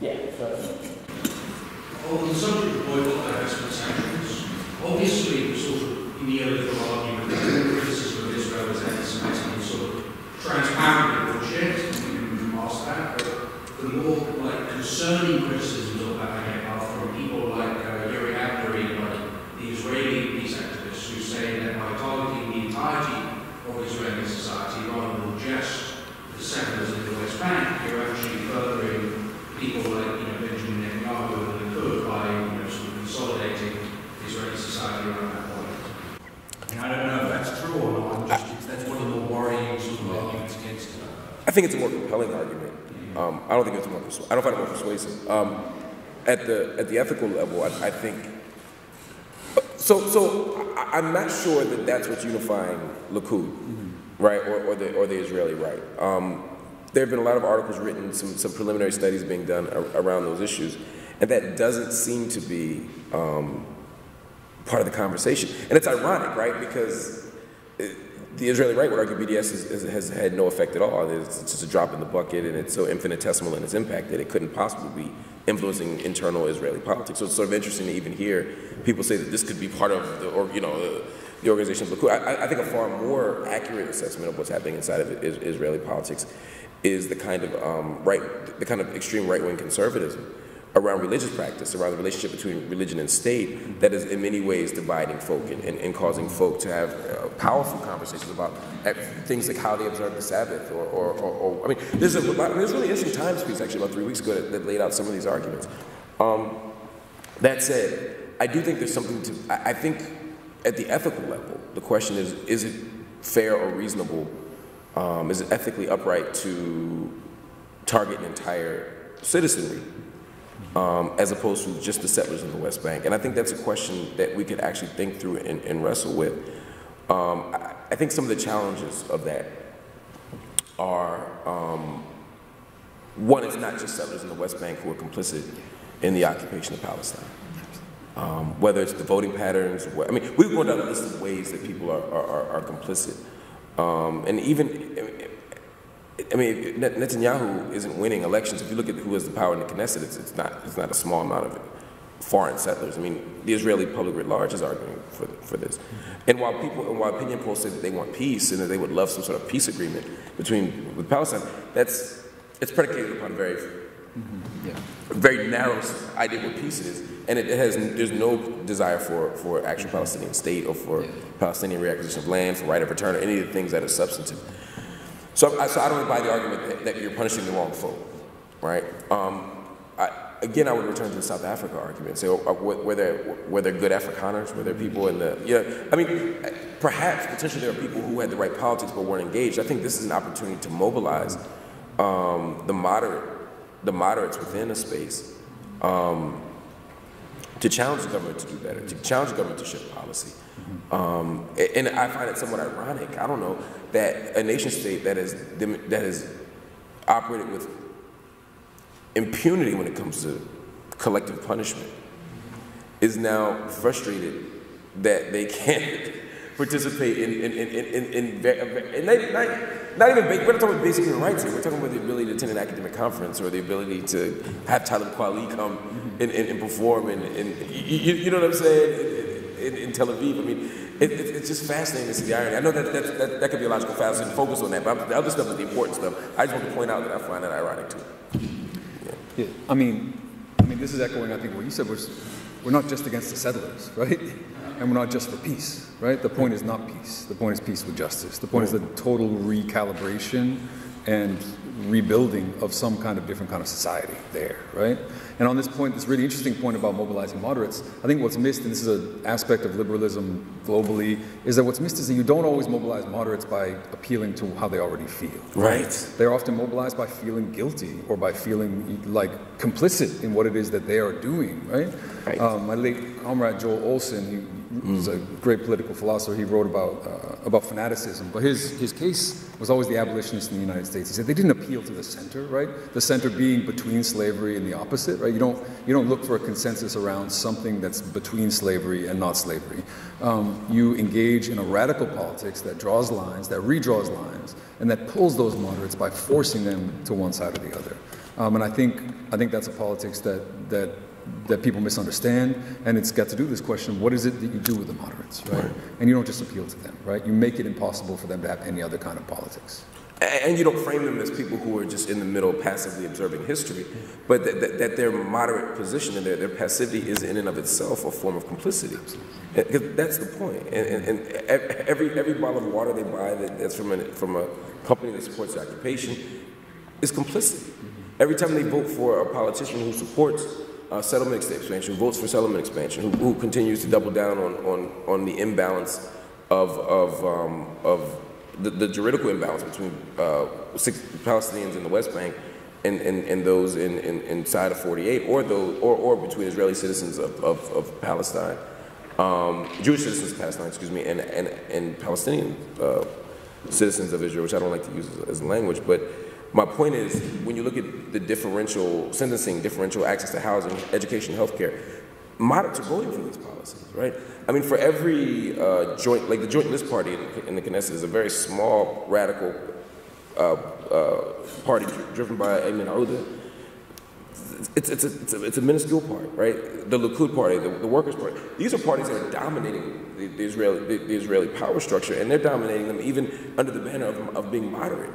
Yeah. On the subject of boycott, divestment, sanctions, obviously the sort of neoliberal argument that criticism of Israel is anti-Semitic is sort of transparently bullshit. You can pass that, but the more like concerning criticisms of that are from people like Yuri Abduri, like the Israeli peace activists, who say that by targeting the entirety of Israeli society rather than just the settlers in the West Bank, you're actually furthering people like Benjamin Netanyahu and the Kurd by sort of consolidating Israeli society around that point. And I don't know if that's true or not. That's one of the more worrying sort of arguments against it. I think it's a more compelling argument. I don't think it's more. I don't find it more persuasive. At the ethical level, I think. So I'm not sure that that's what's unifying Likud, right, or the Israeli right. There have been a lot of articles written, some preliminary studies being done around those issues, and that doesn't seem to be part of the conversation. And it's ironic, right, because the Israeli right would argue BDS has had no effect at all. It's just a drop in the bucket, and it's so infinitesimal in its impact that it couldn't possibly be influencing internal Israeli politics. So it's sort of interesting to even hear people say that this could be part of the organization of Likud. I think a far more accurate assessment of what's happening inside of Israeli politics is the kind of extreme right-wing conservatism around religious practice, around the relationship between religion and state that is in many ways dividing folk and causing folk to have powerful conversations about things like how they observe the Sabbath or I mean, there's a really interesting Times piece actually about 3 weeks ago that laid out some of these arguments. That said, I do think there's something to, I think at the ethical level, the question is it fair or reasonable, is it ethically upright to target an entire citizenry as opposed to just the settlers in the West Bank? And I think that's a question that we could actually think through and wrestle with. I think some of the challenges of that are, one, it's not just settlers in the West Bank who are complicit in the occupation of Palestine. Whether it's the voting patterns, I mean, we've gone down a list of ways that people are complicit. And even, I mean, Netanyahu isn't winning elections. If you look at who has the power in the Knesset, it's not a small amount of foreign settlers. I mean, the Israeli public writ large is arguing for this. And while opinion polls say that they want peace and that they would love some sort of peace agreement with Palestine, it's predicated upon very narrow idea of what peace is, and there's no desire for actual Palestinian state or for Palestinian reacquisition of land, for right of return, or any of the things that are substantive. So I don't really buy the argument that you're punishing the wrong folk, right? Again, I would return to the South Africa argument and say, were there good Afrikaners? Were there people in the, I mean, perhaps, potentially there are people who had the right politics but weren't engaged. I think this is an opportunity to mobilize the moderates within a space to challenge the government to do better, to challenge the government to shift policy. And I find it somewhat ironic, I don't know, that a nation state that has operated with impunity when it comes to collective punishment is now frustrated that they can't participate not even we're not talking about basic human rights here. We're talking about the ability to attend an academic conference or the ability to have Talib Kweli come and perform and you know what I'm saying in Tel Aviv. I mean, it's just fascinating to see the irony. I know that could be a logical fallacy and focus on that, but the other stuff is the important stuff. I just want to point out that I find that ironic too. Yeah, I mean, this is echoing, I think, what you said, was we're not just against the settlers, right? And we're not just for peace, right? The point is not peace. The point is peace with justice. The point is the total recalibration and rebuilding of some kind of different kind of society there, right? And on this point, this really interesting point about mobilizing moderates, I think what's missed, and this is an aspect of liberalism globally, is that what's missed is that you don't always mobilize moderates by appealing to how they already feel. Right. They're often mobilized by feeling guilty or by feeling like complicit in what it is that they are doing, right? My late comrade Joel Olson, he was a great political philosopher. He wrote about fanaticism, but his case was always the abolitionists in the United States. He said they didn't appeal to the center, right? The center being between slavery and the opposite, right? You don't look for a consensus around something that's between slavery and not slavery. You engage in a radical politics that draws lines, that redraws lines, and that pulls those moderates by forcing them to one side or the other. And I think that's a politics that people misunderstand, and it's got to do with this question: what is it that you do with the moderates, right? And you don't just appeal to them, right? You make it impossible for them to have any other kind of politics. And you don't frame them as people who are just in the middle, passively observing history, but that their moderate position and their passivity is in and of itself a form of complicity. That's the point. And every bottle of water they buy that's from a company that supports the occupation is complicity. Every time they vote for a politician who supports settlement expansion, who votes for settlement expansion, who continues to double down on the imbalance of the juridical imbalance between Palestinians in the West Bank and those inside of 48, or between Israeli citizens of Palestine, Jewish citizens of Palestine, excuse me, and Palestinian citizens of Israel, which I don't like to use as a language, but my point is, when you look at the differential sentencing, differential access to housing, education, healthcare, moderates are voting for these policies, right? I mean, for every joint, like the Joint List Party in the Knesset is a very small, radical party driven by Ayman Auda. It's a minuscule party, right? The Likud Party, the Workers' Party. These are parties that are dominating the Israeli power structure, and they're dominating them even under the banner of being moderate.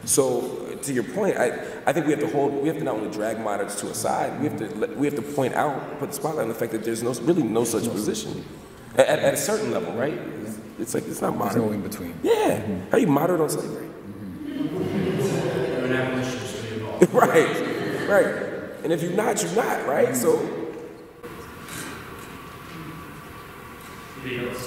So, to your point, I think we have to not only drag moderates to a side, we have to point out, put the spotlight on the fact that there's really no such position at a certain level, right? It's like it's not moderate. There's no in between. Yeah. How are you moderate on slavery? You're an abolitionist, so you're involved. Right. And if you're not, you're not, right? So. Anybody else?